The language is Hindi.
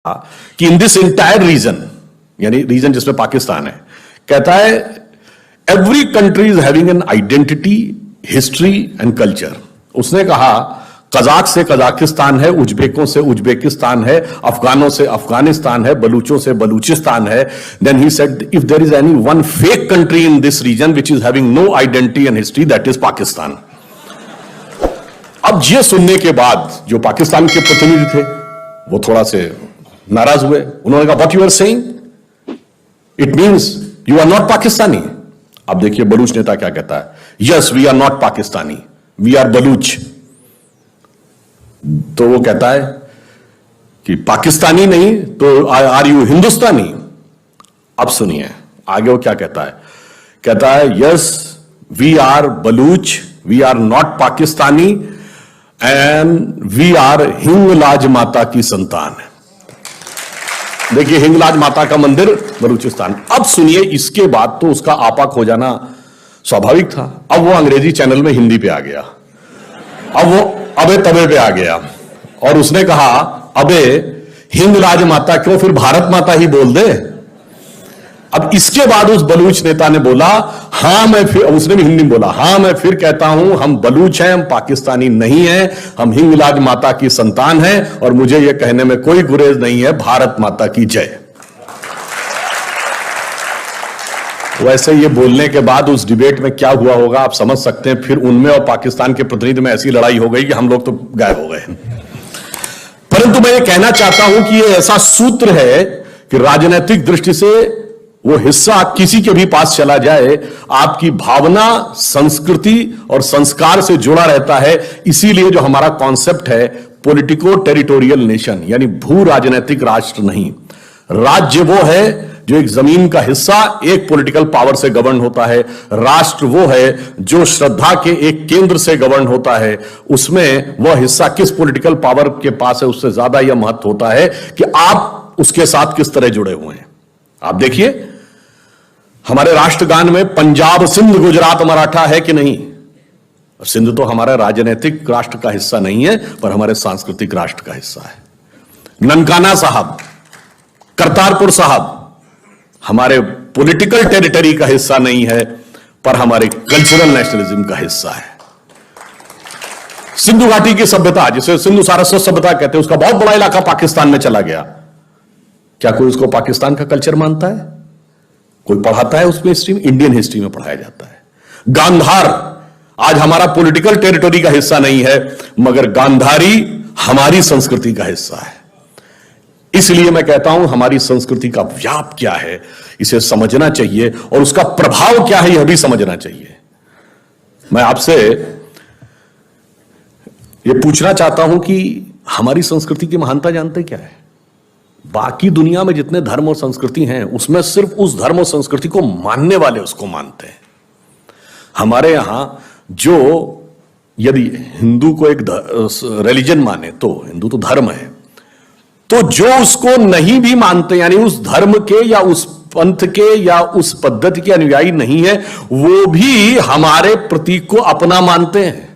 कि इन दिस इंटायर रीजन, यानी रीजन जिसमें पाकिस्तान है, कहता है every country is having an identity, history and culture. उसने कहा कजाक से कजाकिस्तान है, उज्बेकों से उज्बेकिस्तान है, अफगानों से अफगानिस्तान है, बलूचों से बलूचिस्तान है। Then he said if there is any one fake country in this region which is having no identity and history, that is Pakistan. अब ये सुनने के बाद जो पाकिस्तान के प्रतिनिधि थे वो थोड़ा से नाराज हुए। उन्होंने कहा what you are saying, it means you are not Pakistani. अब देखिए बलूच नेता क्या कहता है, yes we are not Pakistani, we are Baloch. तो वो कहता है कि पाकिस्तानी नहीं तो आर यू हिंदुस्तानी। अब सुनिए आगे वो क्या कहता है, कहता है yes we are Baloch, we are not Pakistani and we are Hinglaj Mata की संतान है। देखिए हिंगलाज माता का मंदिर बलूचिस्तान। अब सुनिए इसके बाद तो उसका आपा खो जाना स्वाभाविक था। अब वो अंग्रेजी चैनल में हिंदी पे आ गया, अब वो अबे तबे पे आ गया और उसने कहा अबे हिंगलाज माता क्यों, फिर भारत माता ही बोल दे। अब इसके बाद उस बलूच नेता ने बोला हां मैं फिर, उसने भी हिंदी में बोला, हां मैं फिर कहता हूं हम बलूच हैं, हम पाकिस्तानी नहीं हैं, हम हिंगलाज माता की संतान हैं और मुझे यह कहने में कोई गुरेज नहीं है, भारत माता की जय। वैसे ये बोलने के बाद उस डिबेट में क्या हुआ होगा आप समझ सकते हैं। फिर उनमें और पाकिस्तान के प्रतिनिधि में ऐसी लड़ाई हो गई कि हम लोग तो गायब हो गए। परंतु मैं ये कहना चाहता हूं कि ये ऐसा सूत्र है कि राजनीतिक दृष्टि से वो हिस्सा किसी के भी पास चला जाए, आपकी भावना, संस्कृति और संस्कार से जुड़ा रहता है। इसीलिए जो हमारा कॉन्सेप्ट है पॉलिटिको टेरिटोरियल नेशन, यानी भू राजनीतिक राष्ट्र नहीं। राज्य वो है जो एक जमीन का हिस्सा एक पॉलिटिकल पावर से गवर्न होता है, राष्ट्र वो है जो श्रद्धा के एक केंद्र से गवर्न होता है। उसमें वह हिस्सा किस पॉलिटिकल पावर के पास है उससे ज्यादा यह महत्व होता है कि आप उसके साथ किस तरह जुड़े हुए हैं। आप देखिए हमारे राष्ट्रगान में पंजाब, सिंध, गुजरात, मराठा है कि नहीं। सिंध तो हमारा राजनीतिक राष्ट्र का हिस्सा नहीं है पर हमारे सांस्कृतिक राष्ट्र का हिस्सा है। ननकाना साहब, करतारपुर साहब हमारे पॉलिटिकल टेरिटरी का हिस्सा नहीं है पर हमारे कल्चरल नेशनलिज्म का हिस्सा है। सिंधु घाटी की सभ्यता जिसे सिंधु सारस्वत सभ्यता कहते हैं, उसका बहुत बड़ा इलाका पाकिस्तान में चला गया। क्या कोई उसको पाकिस्तान का कल्चर मानता है? कोई पढ़ाता है उसमें हिस्ट्री में? इंडियन हिस्ट्री में पढ़ाया जाता है। गांधार आज हमारा पॉलिटिकल टेरिटरी का हिस्सा नहीं है मगर गांधारी हमारी संस्कृति का हिस्सा है। इसलिए मैं कहता हूं हमारी संस्कृति का व्याप क्या है इसे समझना चाहिए और उसका प्रभाव क्या है यह भी समझना चाहिए। मैं आपसे यह पूछना चाहता हूं कि हमारी संस्कृति की महानता जानते क्या है? बाकी दुनिया में जितने धर्म और संस्कृति हैं उसमें सिर्फ उस धर्म और संस्कृति को मानने वाले उसको मानते हैं। हमारे यहां जो यदि हिंदू को एक रिलीजन माने तो हिंदू तो धर्म है, तो जो उसको नहीं भी मानते यानी उस धर्म के या उस पंथ के या उस पद्धति के अनुयायी नहीं है वो भी हमारे प्रतीक को अपना मानते हैं।